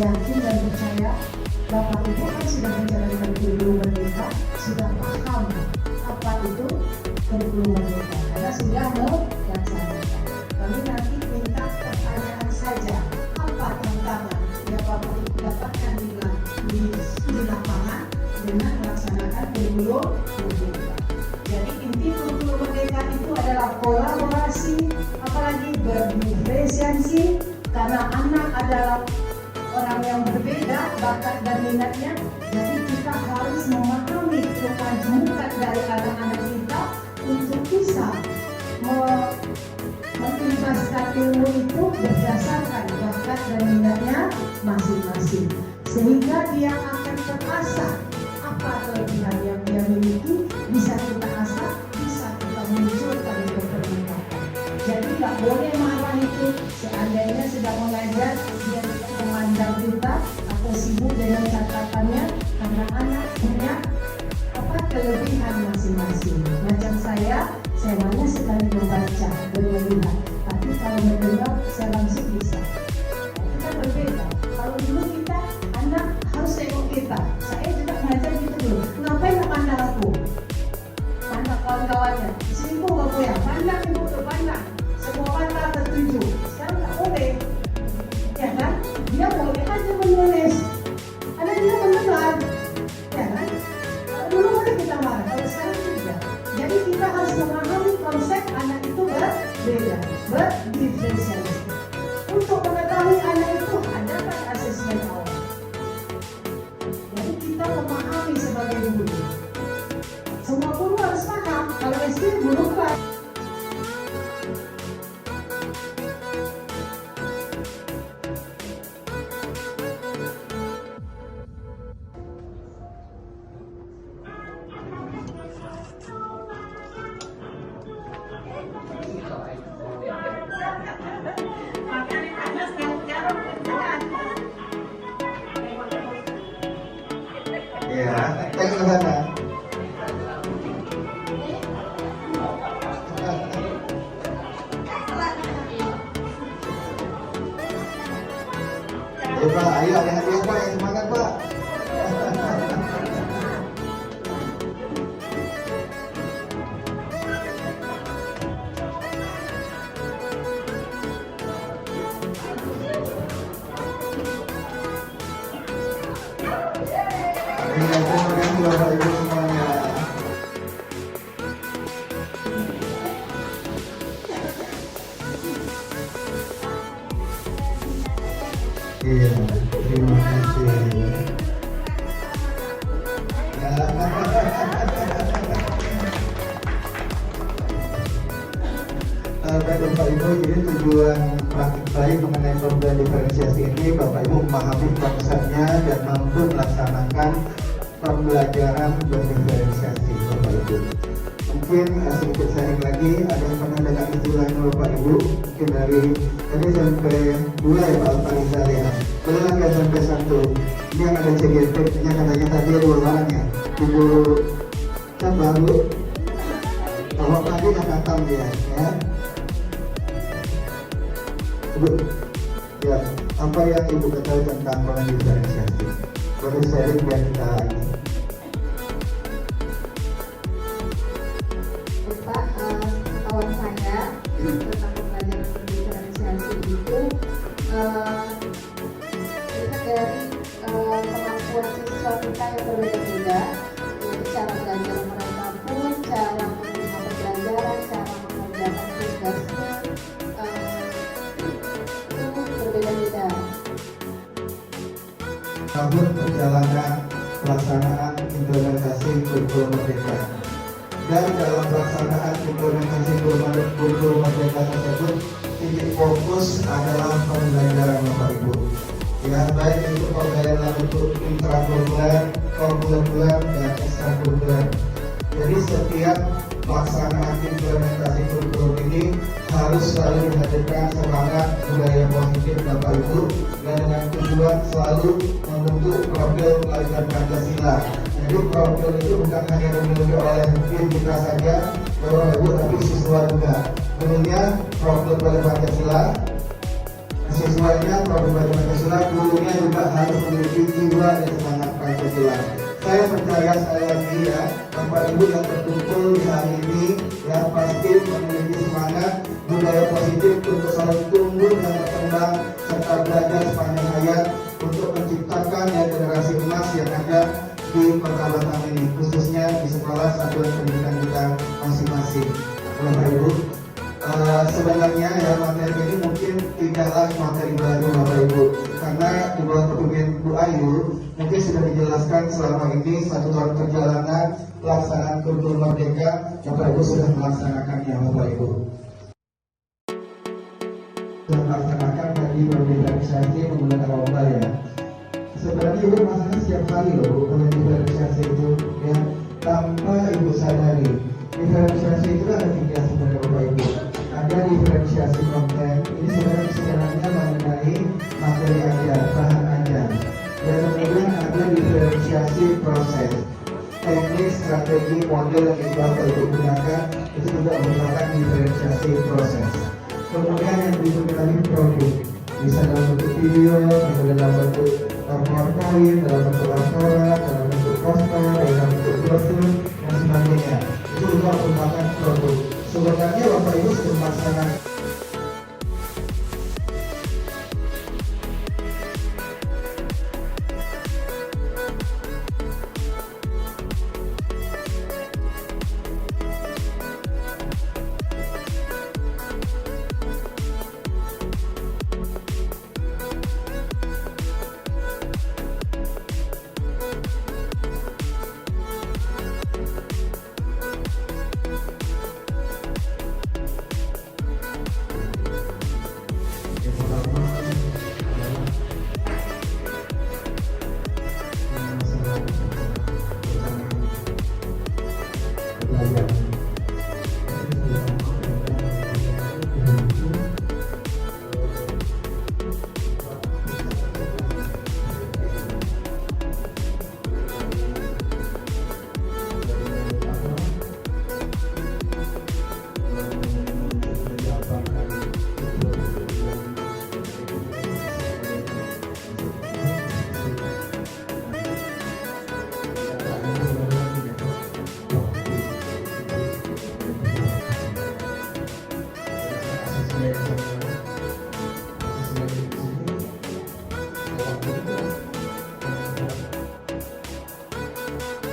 yakin dan percaya Bapak Ibu kan sudah menjalankan kurikulum merdeka, sudah paham apa itu kurikulum merdeka karena sudah melaksanakan. Kami nanti minta pertanyaan saja, apa tantangan yang Bapak Ibu dapatkan di lapangan dengan melaksanakan kurikulum merdeka. Jadi inti kurikulum merdeka itu adalah kolaborasi, apalagi berdiferensiasi, karena anak adalah orang yang berbeda bakat dan minatnya. Jadi kita harus memahami kemajuan dari anak-anak kita untuk bisa mengimbaskan ilmu itu berdasarkan bakat dan minatnya masing-masing, sehingga dia akan terasah apa kelebihan yang dia miliki, bisa kita asah, bisa kita munculkan di peningkatan. Jadi nggak boleh marah itu, seandainya sedang mengajar dia tidak memandang kita atau sibuk dengan catatannya, karena anak punya kelebihan masing-masing. Macam saya banyak sekali membaca dan melihat, tapi kalau mendengar saya langsung bisa. Kita berbeda. Kalau dulu kita anak harus tengok kita. Saya juga mengajar gitu dulu. Ngapain nak pandang aku? Pandang kawan-kawannya. Sini nggak boleh. Pandang ibu tuh pandang. Semua mata tertuju. Sekarang nggak boleh. Ya kan? Dia boleh aja menulis. Ada dia mendengar. Ya kan? Dulu boleh kita marah, kalau sekarang tidak. Jadi kita harus memahami konsep anak itu berbeda, berdiferensiasi. Untuk mengetahui anak itu ada kan asesmen awal. Jadi kita memahami sebagai guru. Semua guru harus paham. Kalau SD guru kan. Ya, tengok ke sana. Pak, ayo ada hadiah Pak, yang semangat Pak. Terima kasih Bapak Ibu semuanya. Iya, terima kasih. Bapak Ibu, jadi tujuan praktik baik mengenai program diferensiasi ini, Bapak Ibu memahami konsepnya dan mampu melaksanakan pembelajaran berdiferensiasi, Bapak Ibu. Mungkin sedikit sharing lagi, ada yang pernah dengar istilahnya Bapak Ibu, mungkin dari sampai 2 ya Pak Farizal ya, belum lagi sampai 1. Ini yang ada CGP-nya katanya tadi 2 orang ya, Ibu coba Bu, kalau tadi yang katam dia ya. Ibu, ya, apa yang Ibu ketahui tentang pengen diferensiasi? Boleh sharing biar kita ini. Pak, kawan saya tentang pembelajaran diferensiasi itu kita dari kemampuan siswa kita yang berbeda-beda, jadi cara belajar mereka pun, cara menerima pembelajaran, cara mengerjakan tugasnya berbeda-beda. Tahun perjalanan pelaksanaan implementasi kurikulum merdeka. Dan dalam pelaksanaan implementasi kurikulum merdeka tersebut, titik fokus adalah pembelajaran Bapak Ibu. Ya, baik itu pembelajaran bentuk intrakurikuler, kurikuler, dan ekstrakurikuler. Jadi setiap pelaksanaan implementasi kurikulum ini harus selalu menghadirkan semangat budaya positif Bapak Ibu, dan dengan tujuan selalu membentuk profil pelajar Pancasila. Jadi profil itu bukan hanya dimiliki oleh tim kita saja, Bapak Ibu, tapi siswa juga. Tentunya profil pelajar Pancasila Siswanya kalau belajar Pancasila, gurunya juga harus memiliki jiwa dan semangat Pancasila. Saya percaya sekali lagi ya, Bapak Ibu yang berkumpul di hari ini ya pasti memiliki semangat budaya positif untuk selalu tumbuh dan berkembang serta belajar sepanjang hayat untuk menciptakan ya generasi emas yang ada di Kota Batam ini, khususnya di sekolah satuan pendidikan kita masing-masing. Bapak Ibu, sebenarnya ya materi ini mungkin tidaklah materi baru Bapak Ibu, karena di bawah kepemimpinan Bu Ayu mungkin sudah dijelaskan selama ini 1 tahun perjalanan pelaksanaan kurikulum merdeka. Bapak Ibu sudah melaksanakannya Bapak Ibu. Sudah melaksanakan tadi berorganisasi menggunakan lomba ya. Sebenarnya Ibu masanya setiap hari loh diferensiasi itu ya, tanpa Ibu sadari. Diferensiasi itu ada 3 sebenarnya Bapak Ibu. Ada diferensiasi konten, ini sebenarnya mengenai materi ajar, bahan ajar. Dan kemudian ada diferensiasi proses, teknik, strategi, model yang Ibu akan gunakan itu juga merupakan diferensiasi proses. Kemudian yang berikutnya lagi produk, bisa dalam bentuk video, bisa dalam bentuk PowerPoint, dalam bentuk laporan, dalam bentuk poster, dalam bentuk brosur dan sebagainya. Itu juga merupakan produk. Sebenarnya Bapak Ibu sudah melaksanakan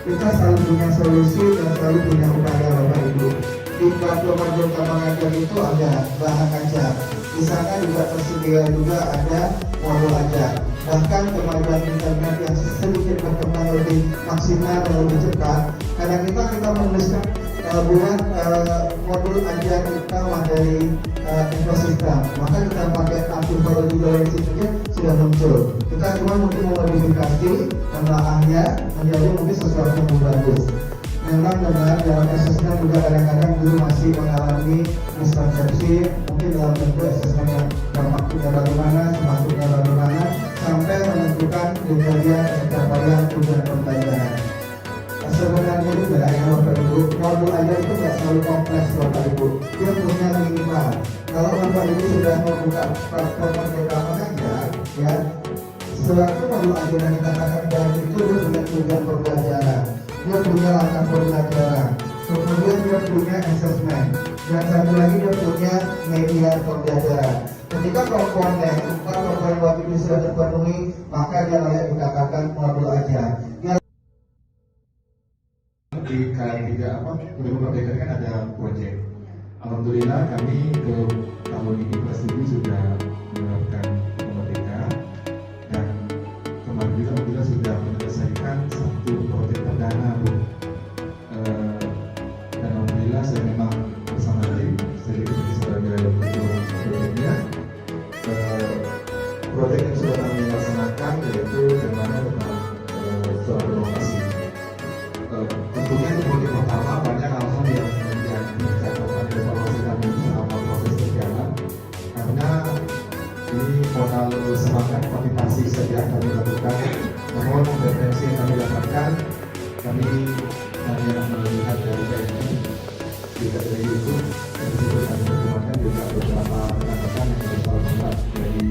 kita selalu punya solusi dan selalu punya upaya Bapak Ibu. Di platform Merdeka Mengajar itu ada bahan ajar, di sana juga tersedia juga ada modul ajar. Bahkan kemajuan internet yang sedikit berkembang lebih maksimal dan lebih cepat, karena kita menuliskan buat modul ajar kita dari ekosistem, maka kita pakai artificial intelligence itu sudah muncul. Kita cuma mungkin memodifikasi menelaahnya menjadi mungkin sesuatu yang bagus. Memang benar dalam asesmen juga kadang-kadang guru masih mengalami miskonsepsi, mungkin dalam bentuk asesmen yang bermaksudnya bagaimana, semaksudnya bagaimana, sampai menentukan kriteria pencapaian tujuan pembelajaran. Sebenarnya juga ya Bapak Ibu, modul ajar itu nggak selalu kompleks Bapak Ibu, dia punya minimal. Kalau Bapak Ibu sudah membuka platform Merdeka Mengajar, ya, sewaktu modul ajar yang dikatakan baik itu dia punya tujuan pembelajaran, dia punya langkah pembelajaran, kemudian dia punya assessment, dan satu lagi dia punya media pembelajaran. Ketika komponen wajib itu sudah terpenuhi, maka dia layak dikatakan modul ajar. Di K3 kurikulum merdeka kan ada proyek. Alhamdulillah kami untuk tahun ini kelas 7 sudah menerapkan kurikulum merdeka, dan kemarin juga alhamdulillah sudah menyelesaikan 1 proyek perdana Bu. Dan alhamdulillah saya memang bersama tim, saya diikuti sebagai ketua proyeknya. Proyek yang sudah kami laksanakan yaitu temanya tentang soal demokrasi. Tentunya itu proyek pertama banyak hal-hal yang menjadi catatan evaluasi kami selama proses berjalan, karena ini modal semangat motivasi saja kami lakukan. Namun referensi yang kami dapatkan, kami hanya melihat dari TNI, juga dari YouTube, dan juga kami pertemukan juga beberapa rekan-rekan yang bersalah dari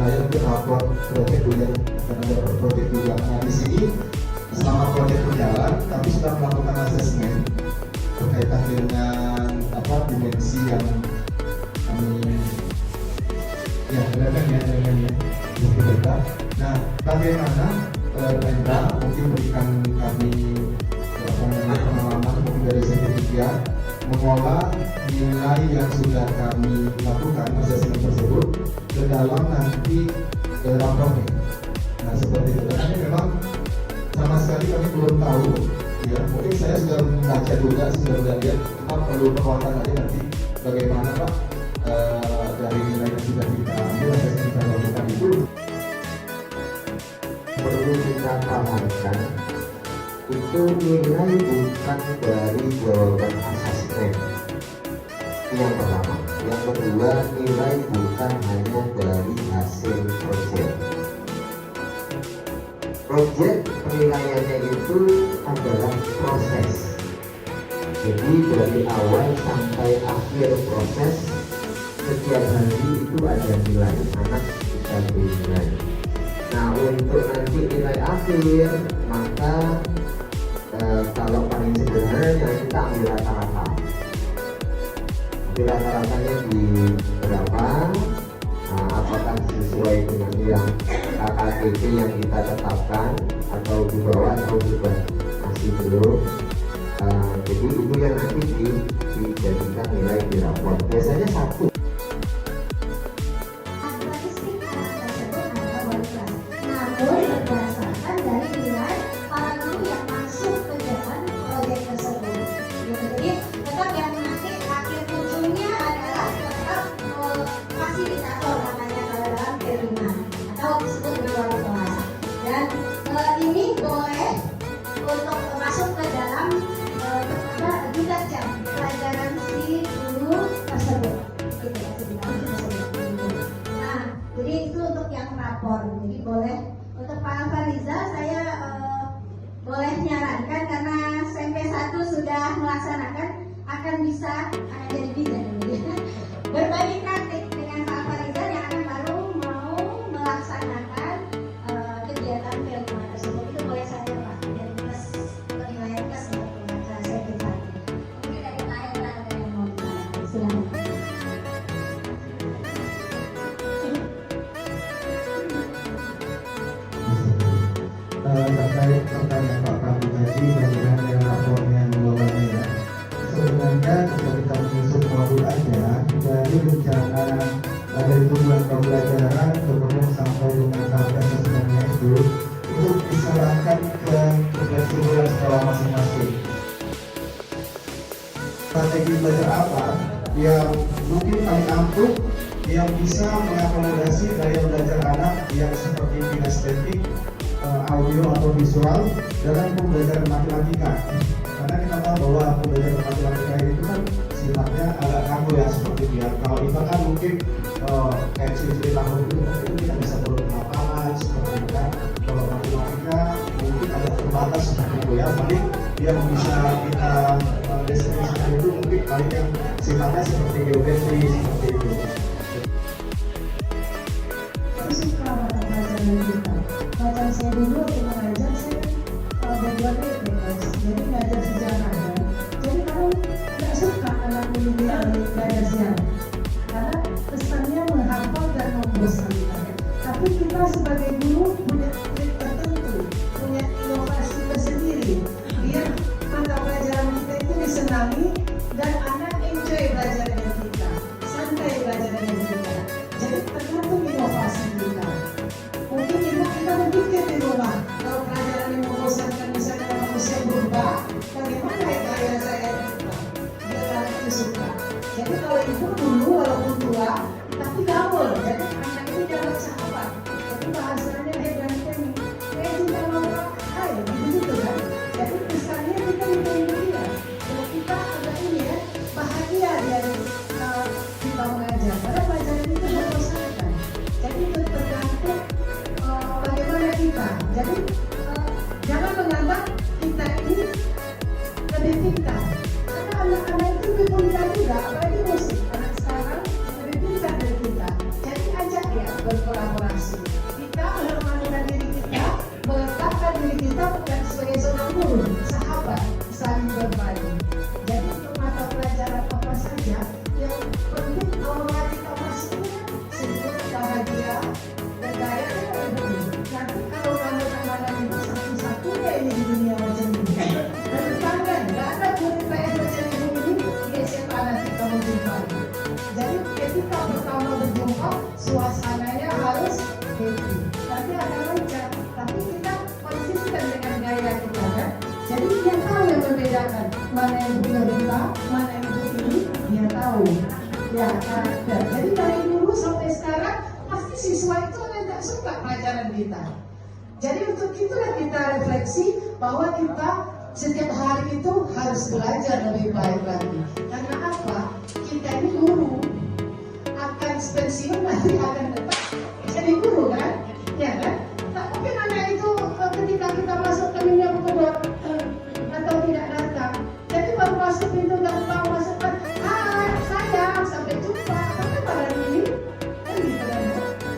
penilaian untuk rapor proyek juga, karena ada proyek juga. Nah di sini selama proyek berjalan, kami sudah melakukan asesmen berkaitan dengan dimensi yang kami elemen berbeda. Nah, bagaimana Rendra mungkin berikan kami pengalaman mungkin dari segitiga mengolah nilai yang sudah kami lakukan asesmen tersebut ke dalam nanti rapornya. Nah seperti itu. Karena memang sama sekali kami belum tahu. Ya, mungkin saya sudah membaca juga, sudah lihat, cuma perlu penguatan aja nanti bagaimana Pak dari nilai yang sudah kita ambil, asesmen kita lakukan itu. Perlu kita pahamkan itu nilai bukan dari jawaban asesmen. Yang pertama, yang kedua nilai bukan hanya dari hasil proyek. Proyek penilaiannya itu adalah proses. Jadi dari awal sampai akhir proses setiap hari itu ada nilai, anak kita beri nilai. Nah untuk nanti nilai akhir maka kalau paling sederhana kita ambil rata-rata. Rata-ratanya di berapa? Nah, apakah sesuai dengan yang KKTP yang kita tetapkan atau di bawah atau juga masih belum? Jadi itu yang nanti dijadikan nilai di rapor. Biasanya satu. Statistik anak tersebut ada wali kelas, namun berdasarkan dari nilai para guru yang masuk ke dalam proyek tersebut. Jadi tetap yang nanti akhir ujungnya adalah tetap fasilitator namanya dalam jaringan atau disebut dengan wali kelas. Dan ini boleh untuk masuk ke dalam juga jam pelajaran si guru tersebut. Gitu ya, sebenarnya tersebut. Nah, jadi itu untuk yang rapor. Jadi boleh untuk Pak Fariza saya boleh nyarankan karena SMP 1 sudah melaksanakan akan jadi bidan berbagi praktik dengan Pak Fariza yang akan baru mau melaksanakan kegiatan film tersebut. Itu boleh saja Pak dari kelas penilaian kelas SMP 1. Mungkin dari Pak Hendra ada yang mau ditanyakan. Silakan. Terkait pertanyaan Pak Prabu tadi bagaimana dengan rapornya mengelolanya ya. Sebenarnya kalau kita menyusun modul aja dari rencana dari tujuan pembelajaran kemudian sampai dengan tahap asesmennya itu diserahkan ke tugas sekolah masing-masing. Strategi belajar apa yang mungkin paling ampuh yang bisa mengakomodasi gaya belajar anak yang seperti kinestetik, audio atau visual dalam pembelajaran matematika. Karena kita tahu bahwa pembelajaran matematika itu kan sifatnya agak kaku ya, seperti biar kalau IPA kan mungkin kayak ciri-ciri tahun itu kita bisa turun ke lapangan seperti itu kan. Kalau matematika mungkin agak terbatas seperti itu ya. Paling yang bisa kita deskripsikan itu mungkin paling yang sifatnya seperti geometri seperti itu. Saya suka pelajaran kita. Bacaan saya dulu waktu mengajar saya backgroundnya IPS, jadi ngajar sejarah kan. Jadi kalau nggak suka anak ini belajar sejarah, karena kesannya menghafal dan membosankan. Tapi kita sebagai guru punya trik tertentu, punya inovasi tersendiri, biar mata pelajaran kita itu disenangi dan anak enjoy belajar dengan kita, santai belajar dengan kita. Jadi tergantung inovasi kita. Mungkin kita berpikir di rumah, kalau pelajaran yang membosankan misalnya manusia berubah, bagaimana gaya saya berubah? Dia itu suka. Jadi kalau ibu dulu walaupun tua, tapi gaul, jadi anak itu jangan sahabat. Jadi bahasanya ganteng, juga mau hai, gitu kan? Jadi kesannya kita diterima dia. Dan kita agak ini ya, bahagia dari kita mengajar. Karena pelajaran itu membosankan. Jadi itu tergantung bagaimana kita. Jadi jangan menganggap kita ini lebih pintar. Karena anak-anak itu lebih pintar juga, apalagi musik. Anak sekarang lebih pintar dari kita. Jadi ajak ya berkolaborasi. kasih. Kita menempatkan diri kita, meletakkan diri kita bukan sebagai seorang guru, sahabat, saling berbagi. Jadi untuk mata pelajaran apa saja yang penting awalnya kita masuknya sebut bahagia dan daya itu. Nanti kalau kamu tambahkan itu satu-satunya ini di dunia macam ini. Dan jangan, nggak ada guru PS macam ini di SMA nanti kamu jumpa. Jadi ketika pertama berjumpa, suasananya harus happy. Nanti akan lancar, tapi kita konsisten dengan gaya kita kan. Jadi dia tahu yang membedakan mana yang punya kita, mana yang ini, dia tahu. Ya, karakter. Jadi dari dulu sampai sekarang pasti siswa itu tidak suka pelajaran kita. Jadi untuk itulah kita refleksi bahwa kita setiap hari itu harus belajar lebih baik lagi. Karena apa? Kita ini guru akan pensiun nanti akan tetap jadi guru kan? Ya kan? Tak mungkin anak itu ketika kita masuk ke dunia kedua atau tidak datang. Jadi baru masuk pintu gerbang masukkan, hai sayang sampai jumpa. Tapi pada diri kan gitu kan?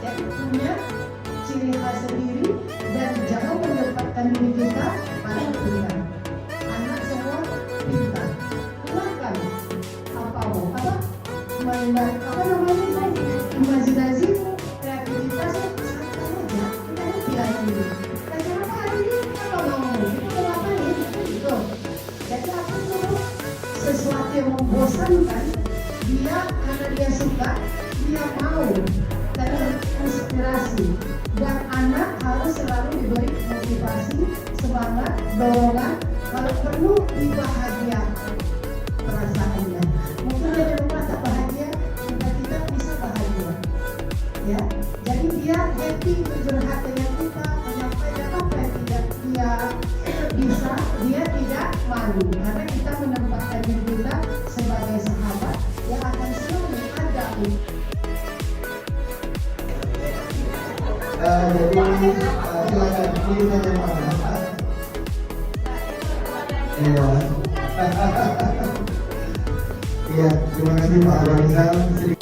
Jadi punya ciri khas sendiri dan jangan menempatkan diri kita pada pintar. Anak semua pintar. Keluarkan apa namanya imajinasi, kreativitas, santai aja. Kita ini biar dulu. Dan kenapa hari ini kita kalau ngomong kita ngapain? Gitu. Jadi apa itu sesuatu yang membosankan dia karena dia suka, dia mau dan inspirasi. Dan anak harus selalu diberi motivasi, semangat, dorongan, kalau perlu dibahagiakan perasaannya. Mungkin dia di rumah tak bahagia, kita bisa bahagia. Ya, jadi dia happy curhat dengan kita, menyampaikan apa yang tidak dia bisa, dia tidak malu karena kita menempatkan diri kita sebagai sahabat yang akan selalu ada. Jadi silakan pilih yang mana. Iya. Iya, terima kasih Pak Rizal.